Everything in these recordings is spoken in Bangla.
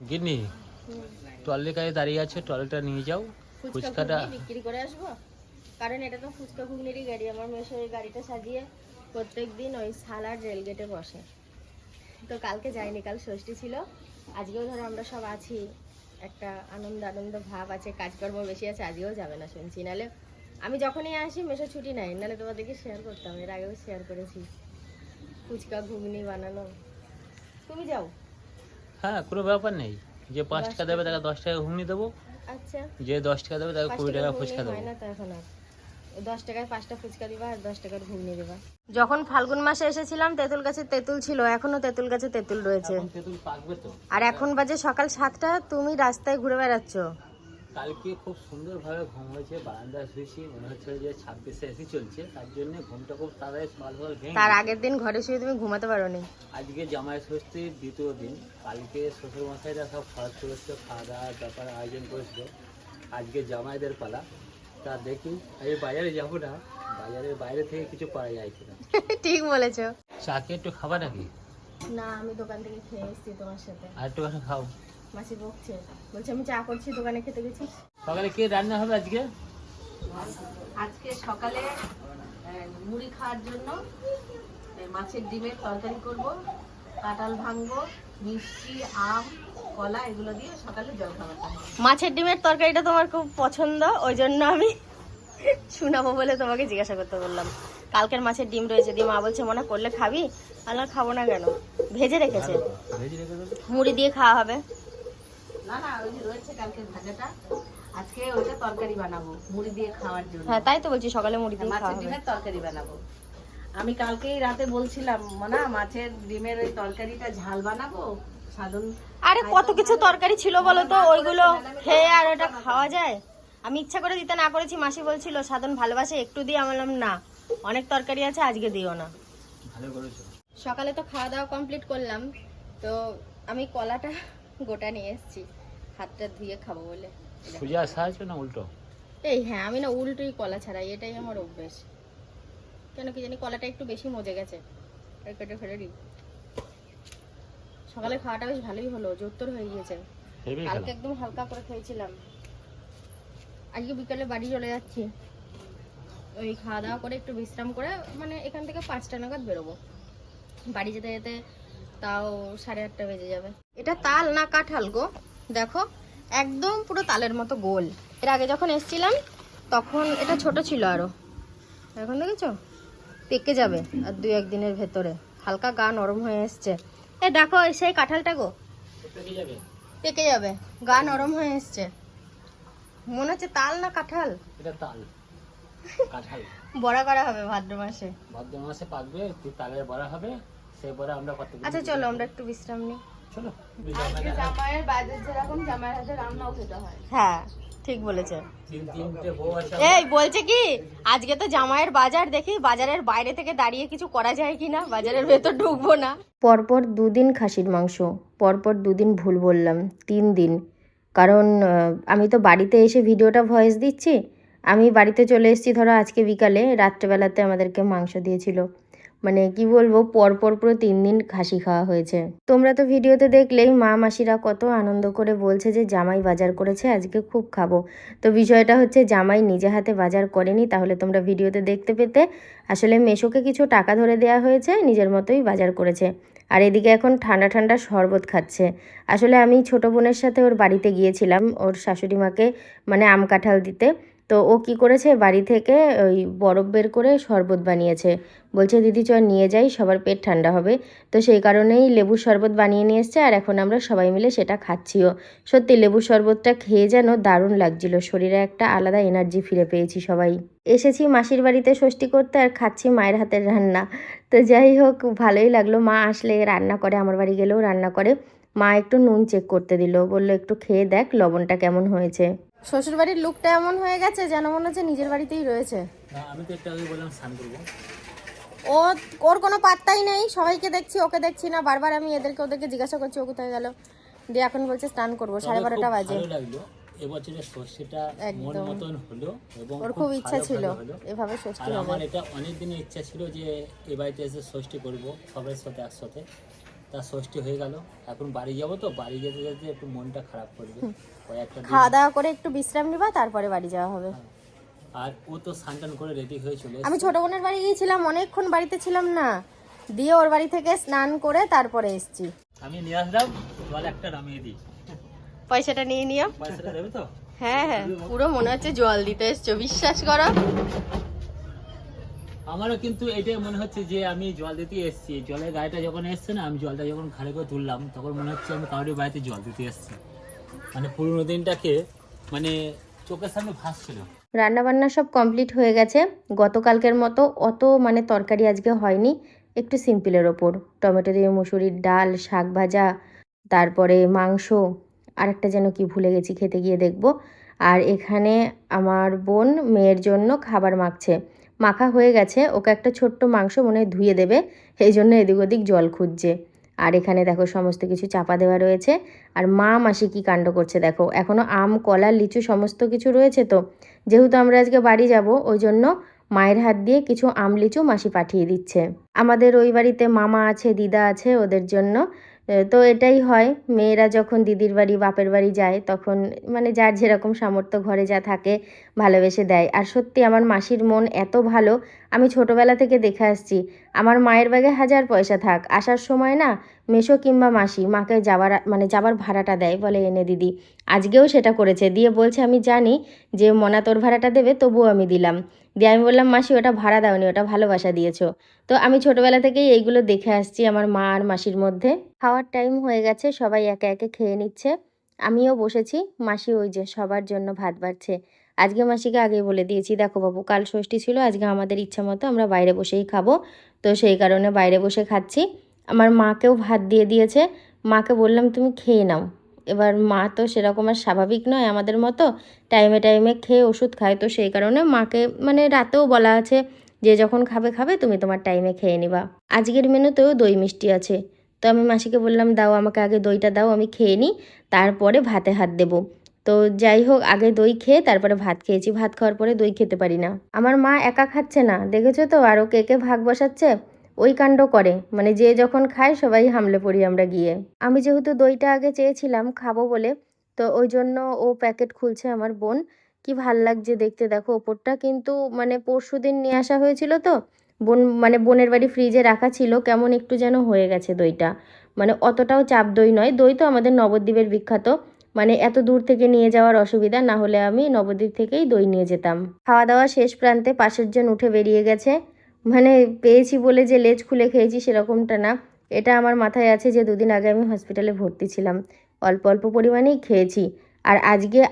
গিন্নি ট্রলির কাছে দাঁড়িয়ে আছে, ট্রলিটা নিয়ে যাও, ফুচকাটা বিক্রি করে আসবো। কারণ এটা তো ফুচকা ঘুগনিরই গাড়ি। আমার মেশো ওই গাড়িটা সাজিয়ে প্রত্যেকদিন ওই সালার রেলগেটে বসে। তো কালকে যাইনি, কাল ষষ্ঠী ছিল। আজকেও ধরো আমরা সব আছি, একটা আনন্দ আনন্দ ভাব আছে, কাজকর্ম বেশি আছে। আজকেও যাবে না শুনছি, নাহলে আমি যখনই আসি মেশো ছুটি নাই, নাহলে তোমাদেরকে শেয়ার করতাম। এর আগেও শেয়ার করেছি ফুচকা ঘুগনি বানানো। তুমি যাও? হ্যাঁ, কোনো ব্যাপার নেই। যে 5 টাকা দেবে তাকে 10 টাকা ঘুগনি দেবো, আচ্ছা, যে 10 টাকা দেবে তাকে 20 টাকা ফুচকা দেবো। হয় না তো এখন আর 10 টাকায় 5টা ফুচকা দিবা আর 10 টাকার ঘুগনি দিবা। যখন ফাল্গুন মাসে এসেছিলাম তেঁতুল গাছে তেঁতুল ছিল, এখনো তেঁতুল গাছে তেঁতুল রয়েছে। তেঁতুল পাকবে তো। আর এখন বাজে সকাল 7টা, তুমি রাস্তায় ঘুরে বেড়াচ্ছ। কালকে খুব সুন্দরভাবে ঘুম হয়েছে, বারান্দায় শুয়েছি, মনে হচ্ছে যে 26-এ এসি চলছে, তার জন্য ঘুমটা খুব তাড়াতাড়ি ভালোভাবে ভেঙে। তার আগের দিন ঘরে শুয়ে তুমি ঘুমাতে পারোনি। আজকে জামাই ষষ্ঠীর দ্বিতীয় দিন। কালকে শ্বশুর মশাইরা সব খরচ করেছিল, খাওয়া দাওয়ার ব্যাপার আয়োজন করেছিল। আজকে জামাইদের পালা। তা দেখি, আমি বাজারে যাবো না, বাজারের বাইরে থেকে কিছু পাওয়া যায় কিনা। ঠিক বলেছো। চাকে একটু খাবা নাকি? না, আমি দোকান থেকে খেয়ে এসেছি তোমার সাথে। আর একটু কথা খাও। মাসি বকছে, বলছে আমি চা করছি, দোকানে খেতে গেছিস। সকালে কি রান্না হবে আজকে? আজকে সকালে মুড়ি খাওয়ার জন্য মাছের ডিমের তরকারি করব, কাঁঠাল ভাঙবো, মিষ্টি, আম, কলা এগুলো দিয়ে সকালে জলখাবারটা। মাছের ডিমের তরকারিটা তোমার খুব পছন্দ, ওই জন্য আমি শোনাবো বলে তোমাকে জিজ্ঞাসা করতে বললাম। কালকের মাছের ডিম রয়েছে, দিয়ে মা বলছে মনে করলে খাবি? আর খাবো না কেন, ভেজে রেখেছে, মুড়ি দিয়ে খাওয়া হবে। না না, ওই যে রয়েছে কালকের ভাজাটা, আজকে ওইটা তরকারি বানাবো মুড়ি দিয়ে খাওয়ার জন্য। হ্যাঁ, তাই তো বলছি, সকালে মুড়ি দিয়ে খাওয়া মাছের হবে। ডিমের তরকারি বানাবো। আমি কালকেই রাতে বলছিলাম না মাছের ডিমের ওই তরকারিটা ঝাল বানাবো সাধন। আরে কত কিছু তরকারি ছিল বলো তো, ওইগুলো খেয়ে আর ওটা খাওয়া যায়? আমি ইচ্ছা করে দিতে না করেছি, মাসি বলছিল সাধন ভালোবাসে একটু দিয়ে, আমি বললাম না, অনেক তরকারি আছে, আজকে দিও না। ভালো করেছো। সকালে তো খাওয়া দাওয়া কমপ্লিট করলাম, তো আমি কলাটা গোটা নিয়ে এসেছি হাতটা ধুয়ে খাবো বলে। সোজা সাহায্য না উল্টো? এই হ্যাঁ, আমি না উল্টোই কলা ছাড়াই, এটাই আমার অভ্যেস। কেন কি জানি কলাটা একটু বেশি মজে গেছে, কেটে ফেলে দিই। সকালে খাওয়াটা বেশ ভালোই হলো, জোরতোর হয়ে গিয়েছে। কালকে একদম হালকা করে খেয়েছিলাম, আজকে বিকালে বাড়ি চলে যাচ্ছি। ওই খাওয়া দাওয়া করে একটু বিশ্রাম করে, মানে এখান থেকে 5টা নাগাদ বেরোবো। বাড়ি যেতে যেতে তাও 8:30 বেজে যাবে। এটা তাল না কাঁঠাল গো? দেখো একদম পুরো তালের মতো গোল। এর আগে যখন এসেছিলাম তখন এটা ছোট ছিল আরো, এখন দেখেছো পেকে যাবে আর 2-1 দিনের ভেতরে। হালকা গা নরম হয়ে এসছে। এ দেখো সেই কাঁঠালটা গো, পেকে যাবে, গা নরম হয়ে এসছে। মনে হচ্ছে তাল না কাঁঠাল। এটা তাল, কাঁঠাল। বড়া করা হবে ভাদ্র মাসে। ভাদ্র মাসে পাকবে, তালের বড়া হবে, সেই বড়া আমরা কত। আচ্ছা চলো আমরা একটু বিশ্রাম নিই। চলো। জামাইয়ের বাজার যেরকম জামাইয়ের হাতে রান্নাও খেতে হয়। হ্যাঁ ঠিক বলেছে। 3-3টে বউ আছে। এই বলছে কি আজকে তো জামাইয়ের বাজার, দেখি বাজারের বাইরে থেকে দাঁড়িয়ে কিছু করা যায় কিনা, বাজারের ভেতর ঢুকবো না। পরপর 2 দিন খাসির মাংস, পরপর 2 দিন ভুল বললাম, 3 দিন। কারণ আমি তো বাড়িতে এসে ভিডিওটা ভয়েস দিচ্ছি। আমি বাড়িতে চলে এসেছি ধরো আজকে বিকালে, রাত্রেবেলাতে আমাদেরকে মাংস দিয়েছিল। মানে কি বলবো, পরপর পুরো 3 দিন খাসি খাওয়া হয়েছে। তোমরা তো ভিডিওতে দেখলেই মা মাসিরা কত আনন্দ করে বলছে যে জামাই বাজার করেছে, আজকে খুব খাবো। তো বিষয়টা হচ্ছে জামাই নিজে হাতে বাজার করেনি, তাহলে তোমরা ভিডিওতে দেখতে পেতে। আসলে মেশোকে কিছু টাকা ধরে দেওয়া হয়েছে, নিজের মতোই বাজার করেছে। আর এদিকে এখন ঠান্ডা ঠান্ডা শরবত খাচ্ছে। আসলে আমি ছোট বোনের সাথে ওর বাড়িতে গিয়েছিলাম ওর শাশুড়ি মাকে মানে আম কাঁঠাল দিতে। তো ও কি করেছে, বাড়ি থেকে ওই বরফ বের করে শরবত বানিয়েছে। বলছে দিদি চল নিয়ে যাই, সবার পেট ঠান্ডা হবে। তো সেই কারণেই লেবুর শরবত বানিয়ে নিয়ে এসছে, আর এখন আমরা সবাই মিলে সেটা খাচ্ছিও। সত্যি লেবুর শরবতটা খেয়ে যেন দারুণ লাগছিল, শরীরে একটা আলাদা এনার্জি ফিরে পেয়েছি সবাই। এসেছি মাসির বাড়িতে ষষ্ঠী করতে, আর খাচ্ছি মায়ের হাতের রান্না। তো যাই হোক, ভালোই লাগলো। মা আসলে রান্না করে, আমার বাড়ি গেলেও রান্না করে। মা একটু নুন চেক করতে দিল, বললো একটু খেয়ে দেখ লবণটা কেমন হয়েছে। শ্বশুর বাড়ির লুকটা এমন হয়ে গেছে যেন মনে হচ্ছে নিজের বাড়িতেই রয়েছে। আমি তো একটু আগে বললাম স্নান করবো। ওর কোনো পাত্তাই নেই, সবাইকে দেখছি ওকে দেখছি না। বারবার আমি ওদেরকে জিজ্ঞাসা করছি ও কোথায় গেল, দিয়ে এখন বলছে স্নান করবো, 12:30 বাজে। ভালো লাগলো এবছরের ষষ্ঠীটা, মন মতন হলো এবং ওর খুব ইচ্ছা ছিল এভাবে ষষ্ঠী হবে। আমার এটা অনেক দিনের ইচ্ছা ছিল যে এই বাড়িতে এসে ষষ্ঠী করবো সবার সাথে একসাথে। তা তা ষষ্ঠী হয়ে গেল, এখন বাড়ি যাবো, তো বাড়ি যেতে যেতে একটু মনটা খারাপ করবে কয়েকটা দিন। খাওয়া দাওয়া করে একটু বিশ্রাম নিবা, তারপরে বাড়ি যাওয়া হবে। আর ও তো স্নান করে রেডি হয়ে চলে আমি এসেছে। ছোট বোনের বাড়ি গিয়েছিলাম, অনেকক্ষণ বাড়িতে ছিলাম না, দিয়ে ওর বাড়ি থেকে স্নান করে তারপরে এসেছি। আমি নিয়ে আসলাম, জল একটা নামিয়ে দিই। পয়সাটা নিয়ে নিও। পয়সাটা দেবে তো? হ্যাঁ হ্যাঁ, পুরো মনে হচ্ছে জল দিতে এসছো, বিশ্বাস করো। আমারও কিন্তু এটাই মনে হচ্ছে যে আমি জল দিতে এসেছি। জলের গাড়িটা যখন এসছে না, আমি জলটা যখন ঘাড়ে করে তুললাম, তখন মনে হচ্ছে আমি কারোর বাড়িতে জল দিতে এসেছি। মানে পুরোনো দিনটাকে মানে চোখের সামনে ভাসছিল। রান্নাবান্না সব কমপ্লিট হয়ে গেছে। গতকালকের মতো অত মানে তরকারি আজকে হয়নি, একটু সিম্পলের ওপর। টমেটো দিয়ে মুসুরির ডাল, শাক ভাজা, তারপরে মাংস, আরেকটা যেন কি ভুলে গেছি, খেতে গিয়ে দেখবো। আর এখানে আমার বোন মেয়ের জন্য খাবার মাখছে, মাখা হয়ে গেছে, ওকে একটা ছোট্ট মাংস মনে হয় ধুয়ে দেবে, এই জন্য এদিক ওদিক জল খুঁজছে। আর এখানে দেখো সমস্ত কিছু চাপা দেওয়া রয়েছে। আর মা মাসি কি কাণ্ড করছে দেখো, এখনও আম কলা লিচু সমস্ত কিছু রয়েছে। তো যেহেতু আমরা আজকে বাড়ি যাব, ওই জন্য মায়ের হাত দিয়ে কিছু আম লিচু মাসি পাঠিয়ে দিচ্ছে। আমাদের ওই বাড়িতে মামা আছে, দিদা আছে, ওদের জন্য। তো এটাই হয়, মেয়েরা যখন দিদির বাড়ি বাপের বাড়ি যায়, তখন মানে যার যেরকম সামর্থ্য ঘরে যা থাকে ভালোবেসে দেয়। আর সত্যি আমার মাসির মন এত ভালো, আমি ছোটোবেলা থেকে দেখে আসছি। আমার মায়ের ব্যাগে 1000 পয়সা থাক, আসার সময় না মেসো কিংবা মাসি মাকে যাবার ভাড়াটা দেয়, বলে এনে দিদি। আজকেও সেটা করেছে, দিয়ে বলছে আমি জানি যে মনা তোর ভাড়াটা দেবে, তবুও আমি দিলাম। দিয়ে আমি বললাম মাসি ওটা ভাড়া দাওনি, ওটা ভালোবাসা দিয়েছো। তো আমি ছোটোবেলা থেকেই এইগুলো দেখে আসছি আমার মা আর মাসির মধ্যে। খাওয়ার টাইম হয়ে গেছে, সবাই একে একে খেয়ে নিচ্ছে, আমিও বসেছি। মাসি ওই যে সবার জন্য ভাত বাড়ছে। আজকে মাসিকে আগেই বলে দিয়েছি, দেখো বাবু কাল ষষ্ঠী ছিল, আজকে আমাদের ইচ্ছা মতো আমরা বাইরে বসেই খাবো, তো সেই কারণে বাইরে বসে খাচ্ছি। আমার মাকেও ভাত দিয়ে দিয়েছে, মাকে বললাম তুমি খেয়ে নাও। এবার মা তো সেরকম আর স্বাভাবিক নয় আমাদের মতো, টাইমে টাইমে খেয়ে ওষুধ খায়, তো সেই কারণে মাকে মানে রাতেও বলা আছে যে যখন খাবে খাবে, তুমি তোমার টাইমে খেয়ে নিবা। আজকের মেনুতেও দই মিষ্টি আছে, তো আমি মাসিকে বললাম দাও আমাকে আগে দইটা দাও, আমি খেয়ে নিই, তারপরে ভাতে হাত দেবো। তো যাই হোক, আগে দই খেয়ে তারপরে ভাত খেয়েছি, ভাত খাওয়ার পরে দই খেতে পারি না। আমার মা একা খাচ্ছে না, দেখেছো তো, আরও কে কে ভাগ বসাচ্ছে, ওই কাণ্ড করে, মানে যে যখন খায় সবাই হামলে পড়ি আমরা গিয়ে। আমি যেহেতু দইটা আগে চেয়েছিলাম খাবো বলে, তো ওই জন্য ও প্যাকেট খুলছে আমার বোন। কি ভাল লাগছে দেখতে, দেখো ওপরটা কিন্তু মানে পরশুদিন নিয়ে আসা হয়েছিল, তো বোনের বাড়ি ফ্রিজে রাখা ছিল, কেমন একটু যেন হয়ে গেছে দইটা, মানে অতটাও চাপ দই নয়। দই তো আমাদের নবদ্বীপের বিখ্যাত, মানে এত দূর থেকে নিয়ে যাওয়ার অসুবিধা, না হলে আমি নবদ্বীপ থেকেই দই নিয়ে যেতাম। খাওয়া দাওয়া শেষ প্রান্তে পাশের জন উঠে বেরিয়ে গেছে, মানে পেয়েছি বলে যে লেজ খুলে খেয়েছি সেরকমটা না। এটা আমার মাথায় আছে যে 2 দিন আগে আমি হসপিটালে ভর্তি ছিলাম, অল্প অল্প পরিমাণেই খেয়েছি। আর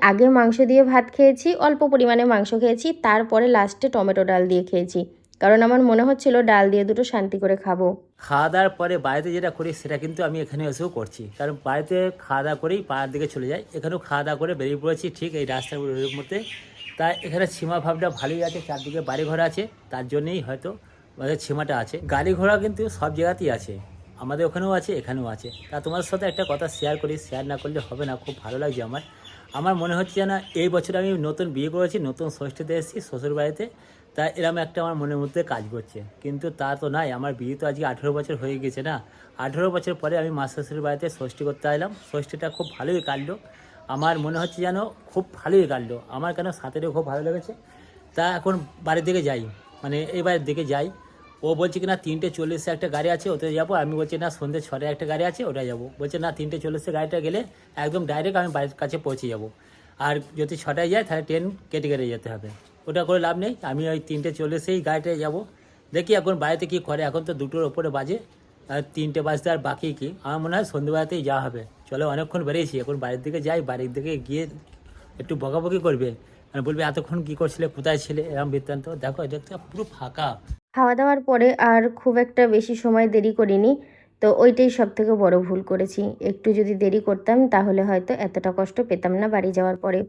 আগে মাংস দিয়ে ভাত খেয়েছি, অল্প পরিমাণে মাংস খেয়েছি, তারপরে লাস্টে টমেটো ডাল দিয়ে খেয়েছি, কারণ আমার মনে হচ্ছিল ডাল দিয়ে দুটো শান্তি করে খাবো। খাওয়া দাওয়ার পরে বাড়িতে যেটা করি সেটা কিন্তু আমি এখানে এসেও করছি, কারণ বাড়িতে খাওয়া দাওয়া করেই পাড়ার দিকে চলে যাই, এখানেও খাওয়া দাওয়া করে বেরিয়ে পড়েছি ঠিক এই রাস্তার মধ্যে। তাই এখানে সীমা ভাবটা ভালোই আছে, চারদিকে বাড়ি ঘর আছে, তার জন্যই হয়তো আমাদের সীমাটা আছে। গাড়ি ঘোড়া কিন্তু সব জায়গাতেই আছে, আমাদের ওখানেও আছে, এখানেও আছে। তা তোমার সাথে একটা কথা শেয়ার করি, শেয়ার না করলে হবে না, খুব ভালো লাগছে আমার মনে হচ্ছে যেন এই বছর আমি নতুন বিয়ে করেছি, নতুন ষষ্ঠীতে এসেছি শ্বশুর বাড়িতে, তা এরকম একটা আমার মনের মধ্যে কাজ করছে। কিন্তু তা তো নাই, আমার বিয়ে তো আজকে 18 বছর হয়ে গেছে না, 18 বছর পরে আমি মা শ্বশুর বাড়িতে ষষ্ঠী করতে এলাম। ষষ্ঠীটা খুব ভালোই কাটলো, আমার মনে হচ্ছে যেন খুব ভালোই কাটলো আমার, কেন সাথেও খুব ভালো লেগেছে। তা এখন বাড়ির দিকে যাই, মানে এই বাড়ির দিকে যাই। ও বলছে কি না 3:40 একটা গাড়ি আছে, ওতে যাবো। আমি বলছি না সন্ধ্যে 6টায় একটা গাড়ি আছে, ওটাই যাবো। বলছে না 3:40 গাড়িটা গেলে একদম ডাইরেক্ট আমি বাড়ির কাছে পৌঁছে যাবো, আর যদি 6টায় যায় তাহলে ট্রেন কেটে কেটে যেতে হবে, ওটা করে লাভ নেই। আমি ওই 3:40 গাড়িটায় যাবো। দেখি এখন বাড়িতে কী করে, এখন তো 2টোর ওপরে বাজে, আর 3টে বাজতে আর বাকি কি। আমার মনে হয় সন্ধ্যেবেলাতেই যাওয়া হবে। চলো অনেকক্ষণ বেরিয়েছি, এখন বাড়ির দিকে যাই, বাড়ির দিকে গিয়ে একটু বকাবকি করবে, মানে বলবে এতক্ষণ কী করছিলে, কোথায় ছিলে, এরকম বৃত্তান্ত। দেখো এটা তো পুরো ফাঁকা। খাওয়া দাওয়ার পরে আর খুব একটা বেশি সময় দেরি করিনি, তো ওইটাই সব থেকে বড় ভুল করেছি। একটু যদি দেরি করতাম তাহলে হয়তো এতটা কষ্ট পেতাম না বাড়ি যাওয়ার পরে।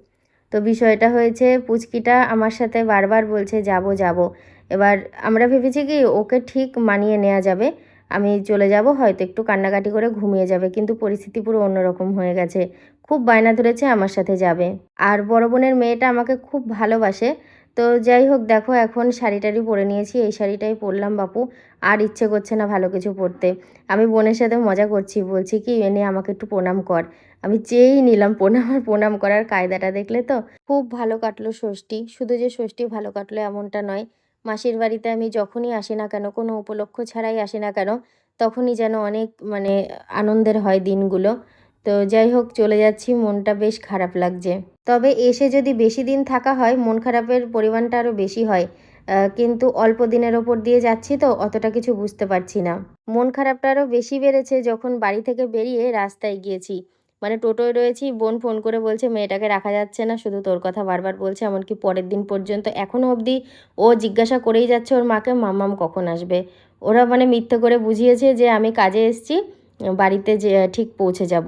তো বিষয়টা হয়েছে, পুচকিটা আমার সাথে বারবার বলছে যাব যাব। এবার আমরা ভেবেছি কি ওকে ঠিক মানিয়ে নেওয়া যাবে, আমি চলে যাব, হয়তো একটু কান্নাকাটি করে ঘুমিয়ে যাবে, কিন্তু পরিস্থিতি পুরো অন্যরকম হয়ে গেছে। খুব বায়না ধরেছে আমার সাথে যাবে। আর বড় বোনের মেয়েটা আমাকে খুব ভালোবাসে, তো যাই হোক দেখো এখন শাড়ি টাড়ি পরে নিয়েছি, এই শাড়িটাই পরলাম বাপু, আর ইচ্ছে করছে না ভালো কিছু পরতে। আমি বোনের সাথে মজা করছি, বলছি কি এনে আমাকে একটু প্রণাম কর। আমি চেয়েই নিলাম প্রণাম, আর প্রণাম করার কায়দাটা দেখলে তো। খুব ভালো কাটলো ষষ্ঠী, শুধু যে ষষ্ঠী ভালো কাটলো এমনটা নয়, মাসির বাড়িতে আমি যখনই আসি না কেন, কোনো উপলক্ষ ছাড়াই আসি না কেন, তখনই যেন অনেক মানে আনন্দের হয় দিনগুলো। তো যাই হোক চলে যাচ্ছি, মনটা বেশ খারাপ লাগছে। তবে এসে যদি বেশি দিন থাকা হয় মন খারাপের পরিমাণটা আরও বেশি হয়, কিন্তু অল্প দিনের ওপর দিয়ে যাচ্ছি তো অতটা কিছু বুঝতে পারছি না। মন খারাপটা আরও বেশি বেড়েছে যখন বাড়ি থেকে বেরিয়ে রাস্তায় গিয়েছি, মানে টোটোয় রয়েছি, বোন ফোন করে বলছে মেয়েটাকে রাখা যাচ্ছে না, শুধু তোর কথা বারবার বলছে, এমনকি পরের দিন পর্যন্ত এখনও অবধি ও জিজ্ঞাসা করেই যাচ্ছে ওর মাকে মাম্মাম কখন আসবে। ওরা মানে মিথ্যে করে বুঝিয়েছে যে আমি কাজে এসেছি, বাড়িতে যে ঠিক পৌঁছে যাব।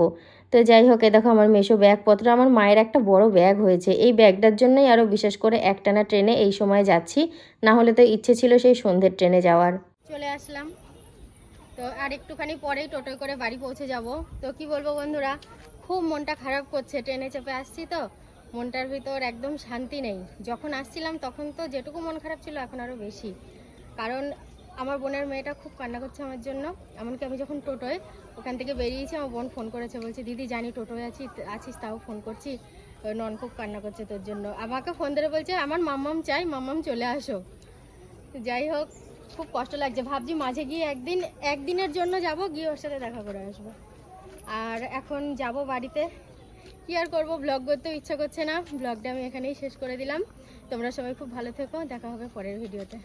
তো যাই হোক এ দেখো আমার মেশো ব্যাগপত্র, আমার মায়ের একটা বড় ব্যাগ হয়েছে, এই ব্যাগটার জন্যই আরও বিশেষ করে একটানা ট্রেনে এই সময় যাচ্ছি, না হলে তো ইচ্ছে ছিল সেই সন্ধ্যের ট্রেনে যাওয়ার। চলে আসলাম, তো আর একটুখানি পরেই টোটোয় করে বাড়ি পৌঁছে যাব। তো কি বলবো বন্ধুরা, খুব মনটা খারাপ করছে, ট্রেনে চেপে আসছি তো মনটার ভিতর একদম শান্তি নেই। যখন আসছিলাম তখন তো যেটুকু মন খারাপ ছিল এখন আরও বেশি, কারণ আমার বোনের মেয়েটা খুব কান্না করছে আমার জন্য। এমনকি আমি যখন টোটোয় ওখান থেকে বেরিয়েছি আমার বোন ফোন করেছে, বলছে দিদি জানি টোটোয় আছিস তাও ফোন করছি, নন খুব কান্না করছে তোর জন্য। আমাকে ফোন ধরে বলছে আমার মাম্মাম চাই, মাম্মাম চলে আসো। যাই হোক খুব কষ্ট লাগছে, ভাবছি মাঝে গিয়ে একদিনের জন্য যাব, গিয়ে ওর সাথে দেখা করে আসবো। আর এখন যাব বাড়িতে, কি আর করবো, ব্লগ করতেও ইচ্ছা করছে না, ব্লগটা আমি এখানেই শেষ করে দিলাম। তোমরা সবাই খুব ভালো থেকো, দেখা হবে পরের ভিডিওতে।